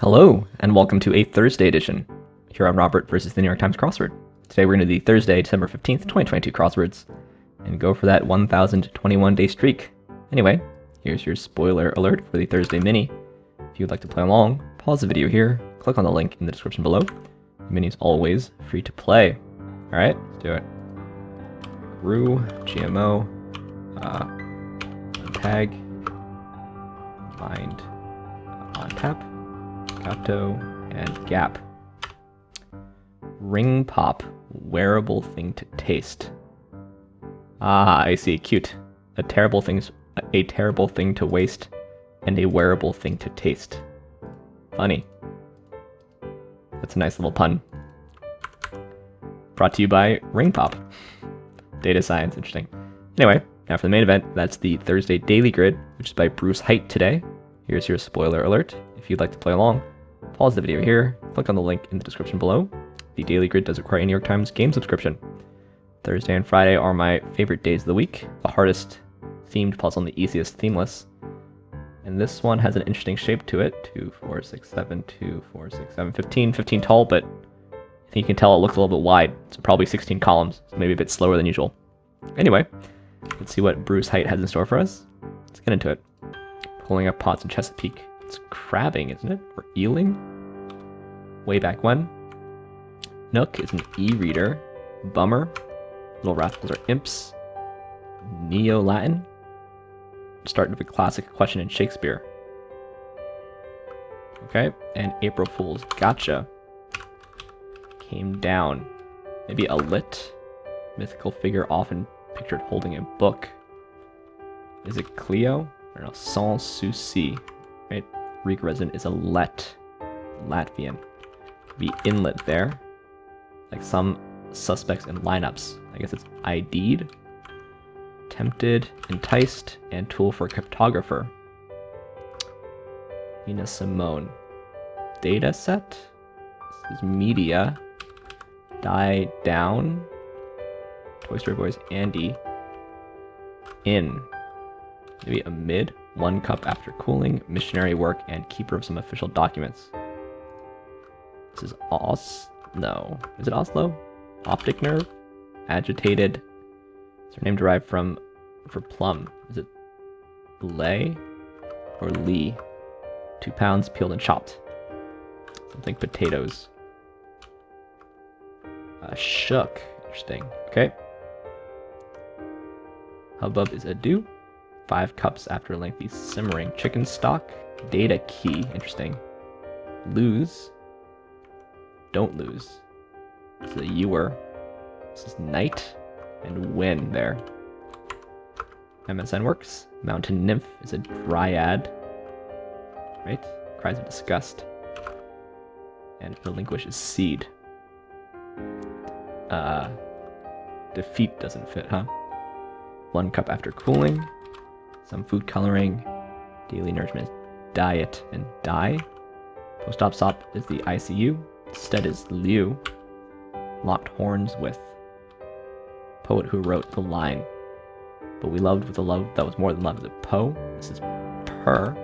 Hello, and welcome to a Thursday edition. Here I'm Robert versus the New York Times Crossword. Today we're going to do the Thursday, December 15th, 2022 crosswords, and go for that 1,021-day streak. Anyway, here's your spoiler alert for the Thursday mini. If you'd like to play along, pause the video here, click on the link in the description below. The mini is always free to play. Alright, let's do it. Grew, GMO, tag, bind, on tap, Gato, and Gap. Ring pop, wearable thing to taste. Ah, I see. Cute. A terrible thing to waste, and a wearable thing to taste. Funny. That's a nice little pun. Brought to you by Ring Pop. Data science, interesting. Anyway, now for the main event, that's the Thursday Daily Grid, which is by Bruce Haight today. Here's your spoiler alert. If you'd like to play along, pause the video here, click on the link in the description below. The Daily Grid does require a New York Times game subscription. Thursday and Friday are my favorite days of the week. The hardest themed puzzle and the easiest themeless. And this one has an interesting shape to it. 2, 4, 6, 7, 2, 4, 6, 7, 15. 15 tall, but I think you can tell it looks a little bit wide. So probably 16 columns, so maybe a bit slower than usual. Anyway, let's see what Bruce Haight has in store for us. Let's get into it. Pulling up pots in Chesapeake. It's crabbing, isn't it? Or EELING? Way back when. Nook is an e-reader. Bummer. Little rascals are imps. Neo-Latin. Starting with a classic question in Shakespeare. Okay, and April Fool's Gotcha. Came down. Maybe a lit. Mythical figure often pictured holding a book. Is it Cleo? I don't know, sans souci, right? Greek resident is a Latvian. Could be inlet there. Like some suspects in lineups. I guess it's ID'd, tempted, enticed, and tool for cryptographer. Nina Simone. Data set? This is media. Die down. Toy Story Boys, Andy. In. Maybe amid, 1 cup after cooling, missionary work, and keeper of some official documents. This is no. Is it Oslo? Optic nerve? Agitated. Is her name derived from, for plum? Is it lay or lee? 2 pounds peeled and chopped. Something potatoes. Shook. Interesting. Okay. Hubbub is ado. 5 cups after lengthy simmering. Chicken stock. Data key. Interesting. Lose. Don't lose. This is a ewer. This is night. And win there. MSN works. Mountain nymph is a dryad. Right? Cries of disgust. And relinquish is seed. Defeat doesn't fit, huh? 1 cup after cooling. Some food coloring, daily nourishment is diet and die. Post-op stop is the ICU. Stead is Liu. Locked horns with poet who wrote the line. But we loved with a love that was more than love. Is it Poe? This is Per.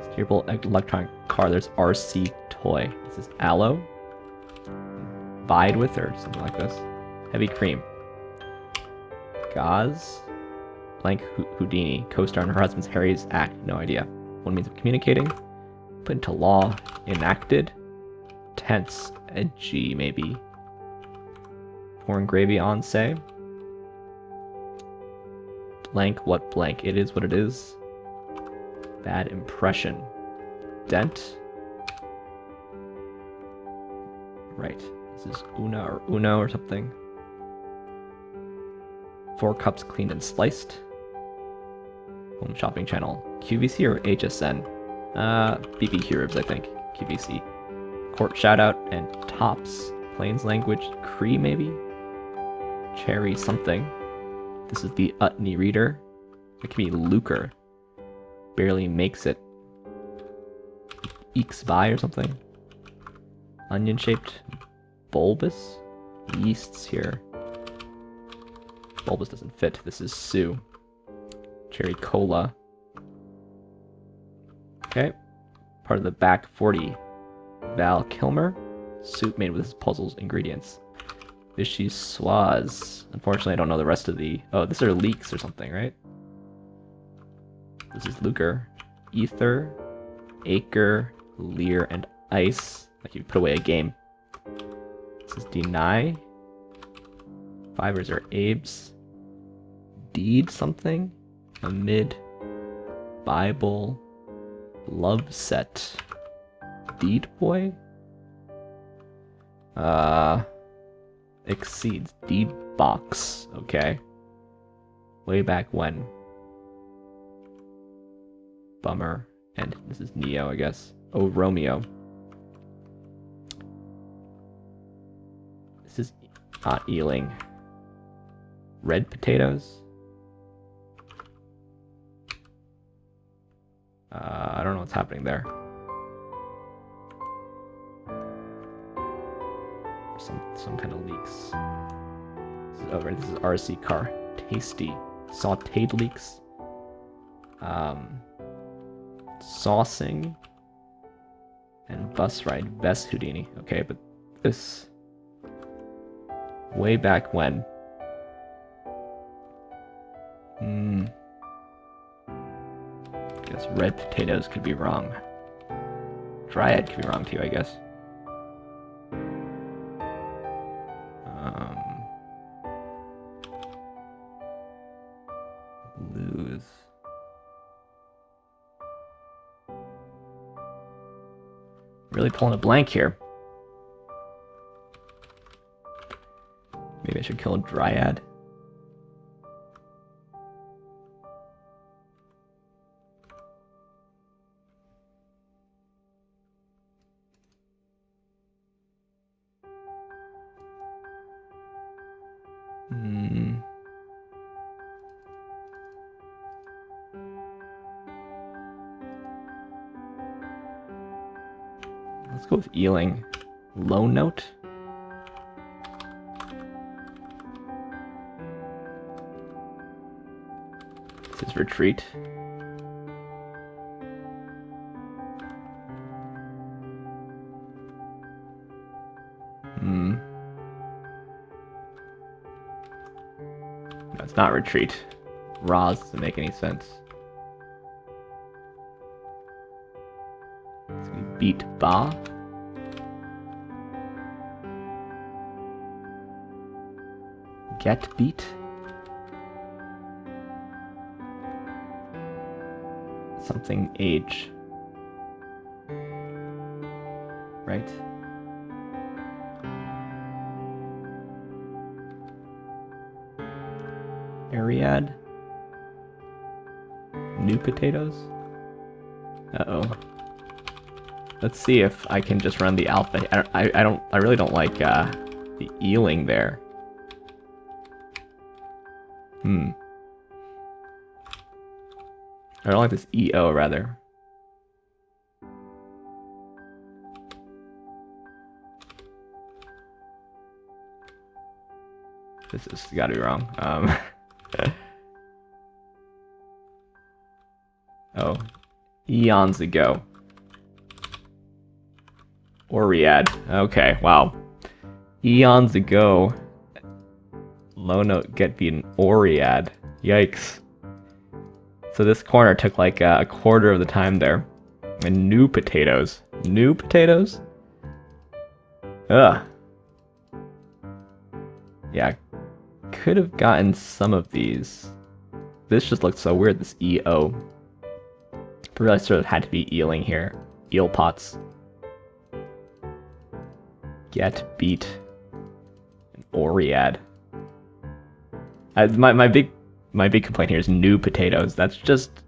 Steerable electronic car. There's RC toy. This is Aloe. Vied with or something like this. Heavy cream. Gauze. Blank Houdini, co-star in her husband's Harry's act. No idea. One means of communicating. Put into law. Enacted. Tense. Edgy, maybe. Pouring gravy on, say. Blank what blank. It is what it is. Bad impression. Dent. Right. This is Una or Uno or something. 4 cups cleaned and sliced. Home shopping channel. QVC or HSN? BB Heroes, I think. QVC. Court shoutout and tops. Plains language. Cree, maybe? Cherry something. This is the Utney reader. It could be Lucre. Barely makes it. Ekes by or something. Onion shaped. Bulbous. Yeasts here. Bulbous doesn't fit. This is Sue. Cherry cola. Okay. part of the back 40. Val Kilmer. Soup made with his puzzles ingredients. VICHYSSOISE. Unfortunately, I don't know the rest of the... Oh, these are leeks or something, right? This is Lucre. Ether. Acre. Lear and ice. Like you put away a game. This is deny. Fivers are Abe's. Deed something. Amid. Bible. Love set. Deed boy. Exceeds. Deed box. Okay. Way back when. Bummer. And this is Neo, I guess. Oh, Romeo. This is EELING. Red potatoes. I don't know what's happening there. Some kind of leeks. This is over. This is RC car. Tasty. Sauteed leeks. Saucing. And bus ride. Best Houdini. Okay, but this... Way back when. Guess red potatoes could be wrong. Dryad could be wrong too, I guess. Lose. Really pulling a blank here. Maybe I should kill a Dryad. Let's go with EELING. Low note? This is retreat. No, it's not retreat. Roz doesn't make any sense. It's gonna be beat ba. Get beat. Something age. Right? Ariad. New potatoes? Uh-oh. Let's see if I can just run the alpha. I really don't like the EELING there. I don't like this EO rather. This has gotta be wrong. Oh. Eons ago. Oriad. Okay, wow. Eons ago. Low note get beaten. Oriad. Yikes. So this corner took like a quarter of the time there. And new potatoes. New potatoes? Ugh. Yeah. Could have gotten some of these. This just looks so weird, this EO. But really sort of had to be EELING here. Eel pots. Get beat. An Oriad. My big complaint here is new potatoes. That's just...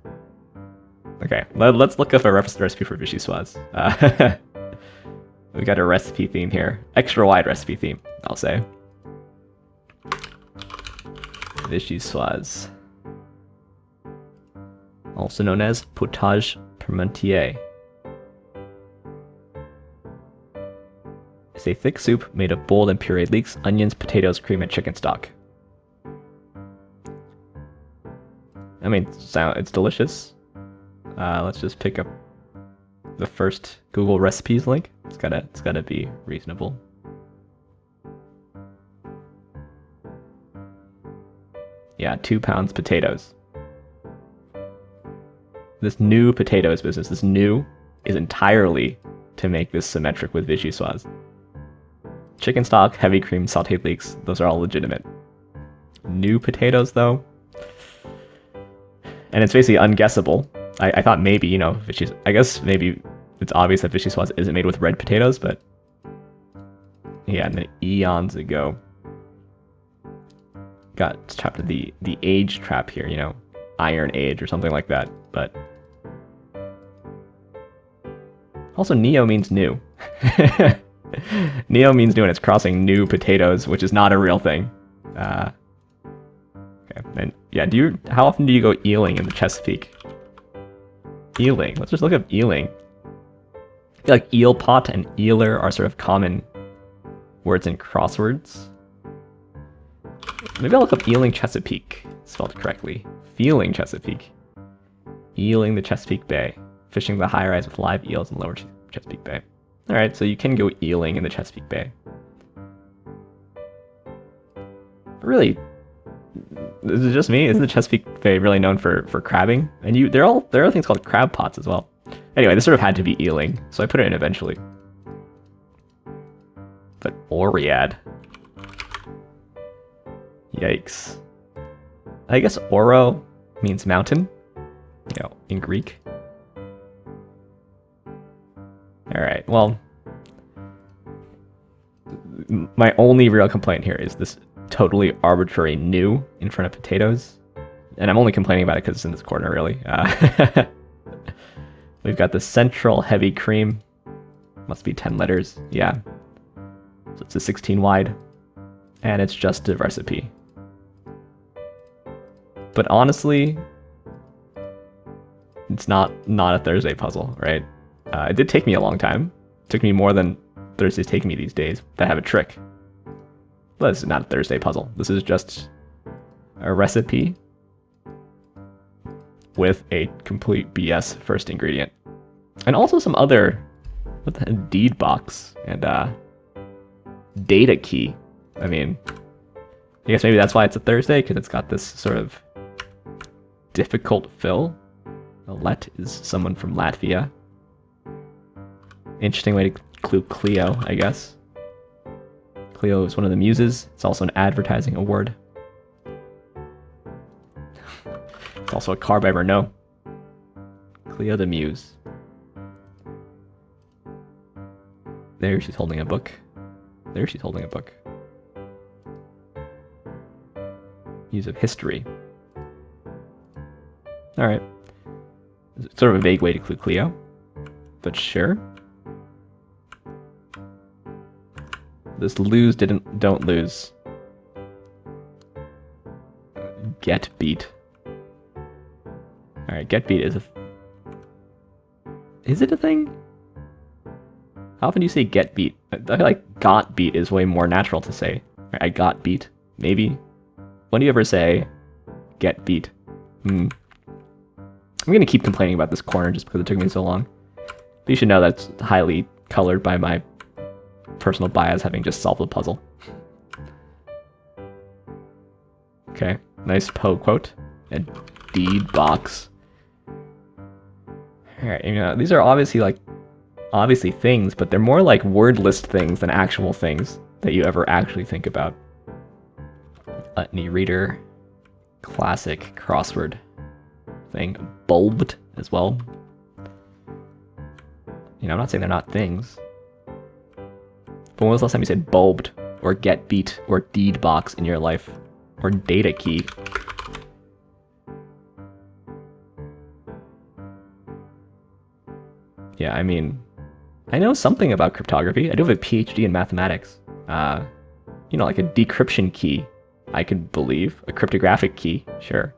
Okay, let's look up a recipe for VICHYSSOISE. We got a recipe theme here. Extra wide recipe theme, I'll say. VICHYSSOISE. Also known as potage parmentier. It's a thick soup made of boiled and pureed leeks, onions, potatoes, cream, and chicken stock. I mean, it's delicious. Let's just pick up the first Google recipes link. It's gotta be reasonable. Yeah, 2 pounds potatoes. This new potatoes business, this new is entirely to make this symmetric with vichyssoise. Chicken stock, heavy cream, sauteed leeks, those are all legitimate. New potatoes though, and it's basically unguessable. I thought maybe, you know, I guess maybe it's obvious that vichyssoise isn't made with red potatoes, but yeah, and then eons ago got trapped in the age trap here, you know, Iron Age or something like that. But also neo means new. Neo means new, and it's crossing new potatoes, which is not a real thing. Okay, and yeah, how often do you go EELING in the Chesapeake? EELING. Let's just look up EELING. I feel like eel pot and eeler are sort of common words in crosswords. Maybe I'll look up EELING Chesapeake, spelled correctly. Feeling Chesapeake. EELING the Chesapeake Bay. Fishing the high rise with live eels in lower Chesapeake Bay. Alright, so you can go EELING in the Chesapeake Bay. But really, is it just me? Isn't the Chesapeake Bay really known for crabbing? And there are things called crab pots as well. Anyway, this sort of had to be EELING, so I put it in eventually. But Oread. Yikes. I guess Oro means mountain, you know, in Greek. Alright, well, my only real complaint here is this totally arbitrary new in front of potatoes. And I'm only complaining about it because it's in this corner, really. We've got the central heavy cream. Must be 10 letters, yeah. So it's a 16 wide. And it's just a recipe. But honestly, it's not a Thursday puzzle, right? It did take me a long time. It took me more than Thursdays take me these days that have a trick. But this is not a Thursday puzzle. This is just a recipe with a complete BS first ingredient. And also some other, what the heck, deed box and data key. I mean, I guess maybe that's why it's a Thursday, because it's got this sort of difficult fill. Let is someone from Latvia. Interesting way to clue Clio, I guess. Clio is one of the muses. It's also an advertising award. It's also a carb I know. Clio the Muse. There she's holding a book. There she's holding a book. Muse of history. Alright. Sort of a vague way to clue Clio. But sure. This don't lose. Get beat. Alright, get beat is is it a thing? How often do you say get beat? I feel like got beat is way more natural to say. I got beat, maybe. When do you ever say get beat? I'm gonna keep complaining about this corner just because it took me so long. But you should know that's highly colored by my personal bias having just solved the puzzle. Okay, nice Poe quote. A deed box. Alright, you know, these are obviously things, but they're more like word list things than actual things that you ever actually think about. Utney Reader, classic crossword thing. Bulbed as well. You know, I'm not saying they're not things. But when was the last time you said bulbed, or get beat, or deed box in your life? Or data key? Yeah, I mean, I know something about cryptography. I do have a PhD in mathematics. You know, like a decryption key, I could believe. A cryptographic key, sure.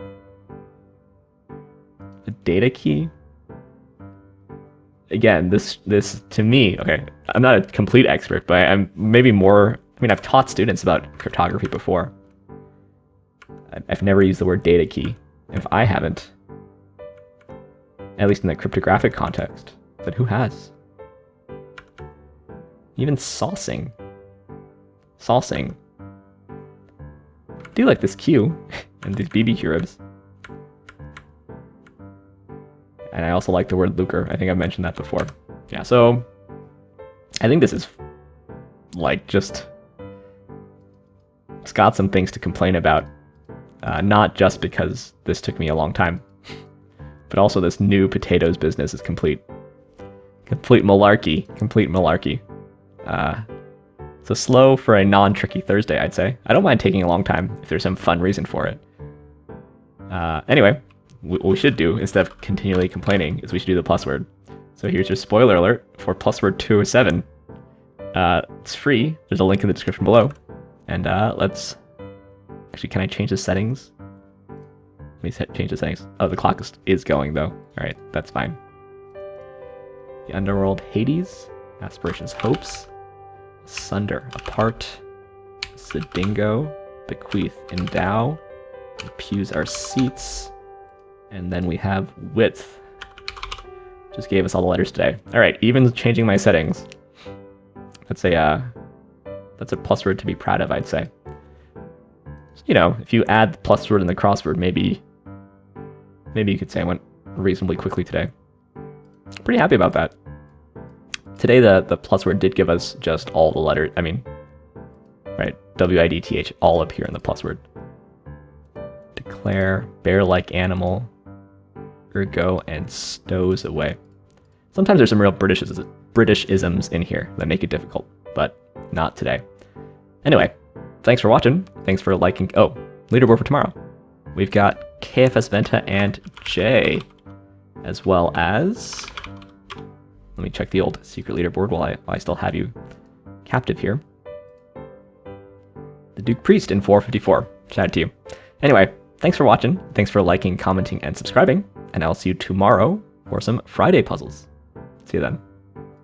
A data key? Again, this to me, okay, I'm not a complete expert, but I'm maybe more, I mean, I've taught students about cryptography before. I've never used the word data key. If I haven't, at least in the cryptographic context, but who has? Even saucing. Saucing. I do like this Q and these BBQ ribs. And I also like the word lucre. I think I've mentioned that before. Yeah, so I think this is like just, it's got some things to complain about. Not just because this took me a long time, but also this new potatoes business is complete malarkey. Complete malarkey. So slow for a non-tricky Thursday, I'd say. I don't mind taking a long time if there's some fun reason for it. Anyway, what we should do, instead of continually complaining, is we should do the plus word. So here's your spoiler alert for PlusWord 207. It's free. There's a link in the description below. And let's... Actually, can I change the settings? Let me change the settings. Oh, the clock is going, though. Alright, that's fine. The underworld, Hades. Aspirations, hopes. Sunder, apart. Sedingo. Bequeath, endow. The pews are seats. And then we have width. Just gave us all the letters today. Alright, even changing my settings. That's a plus word to be proud of, I'd say. You know, if you add the plus word in the crossword, maybe you could say I went reasonably quickly today. Pretty happy about that. Today, the plus word did give us just all the letters. I mean, right, WIDTH, all up here in the plus word. Declare, bear-like animal, ergo, and stows away. Sometimes there's some real Britishisms in here that make it difficult, but not today. Anyway, thanks for watching. Thanks for liking. Oh, leaderboard for tomorrow. We've got KFS Venta and Jay, as well as... Let me check the old secret leaderboard while I still have you captive here. The Duke Priest in 454. Shout out to you. Anyway, thanks for watching. Thanks for liking, commenting, and subscribing. And I'll see you tomorrow for some Friday puzzles. See you then.